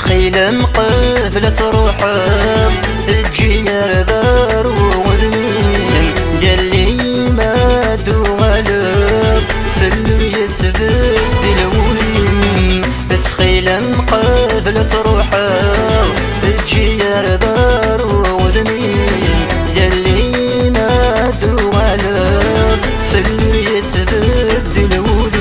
تخيل مقبلة تروحك تجي دار وذمين قال لي ما دوالك في اللي تبدل ولين. تخيل مقبلة تروحك تجي دار وذمين قال لي ما دوالك في اللي تبدل ولين.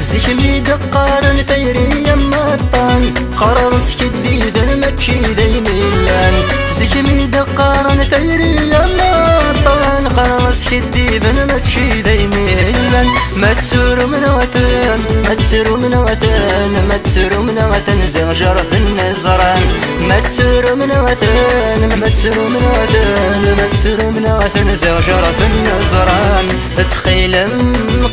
زيك ميدقار تيري يما الطان قرص كدي ذن ماتشي دايميلان. زيك ميدقار تيري يما الطان قرص كدي ذن ماتشي دايميلان. ما تسورو من وطن ما تسورو من وطن ما تسورو من وطن زغجر في النزران. ما تسورو من وطن ما تسورو من وطن ما تسورو من وطن زغجر في النزران. تخيل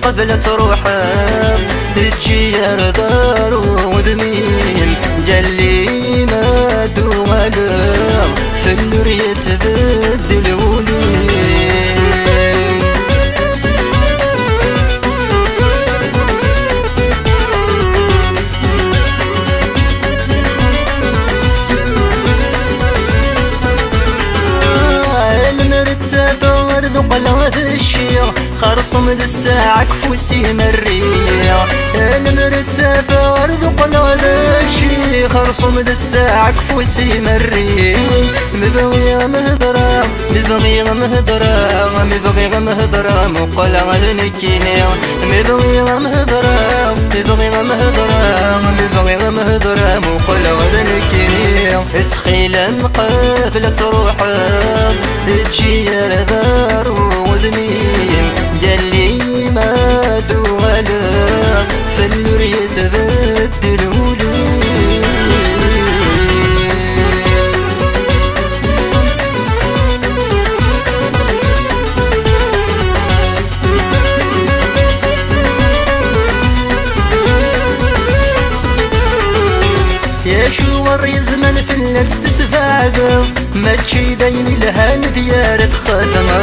قبل تروحك تجي دار وذمين قال لي ما دوالك في اللي تبدل ولين. المرتبة ورد وقلوة الشيخ خرصم للساعة كفوسي مرية. المرتبة ورد وقلوة الشيخ خرصم للساعة كفوسي مرية. مبغي مهدرة مبغي مهدرة مبغي مهدرة مقلة ذنكيني. مبغي مهدرة مبغي مهدرة مبغي مهدرة مقلة ذنكيني. تخيل مقبلة تروحك تجي دار وذمين قال لي ما دوالك في اللي تبدل ولين. يا شو وري زمن في النفس تسفاده ما تشي داين لها ديارة خدمة.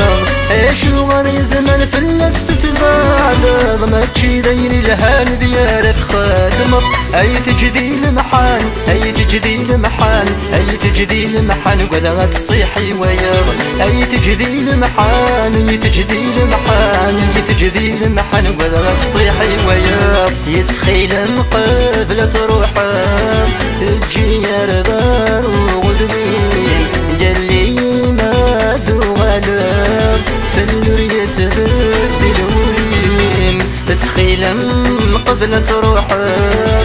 يا شو وري زمن في النفس تسفاده ما تشي داين لها ديارة خدمة. اي تجدي المحان اي تجدي المحان اي تجدي المحان ولا تصيحي ويا. اي تجدي المحان اي تجدي المحان اي تجدي المحان ولا تصيحي ويا. يتخيل مقبلة تروحك تجي دار وذمين قال لي ما دوالك في اللي تبدل ولين. تخيل قبل تروحك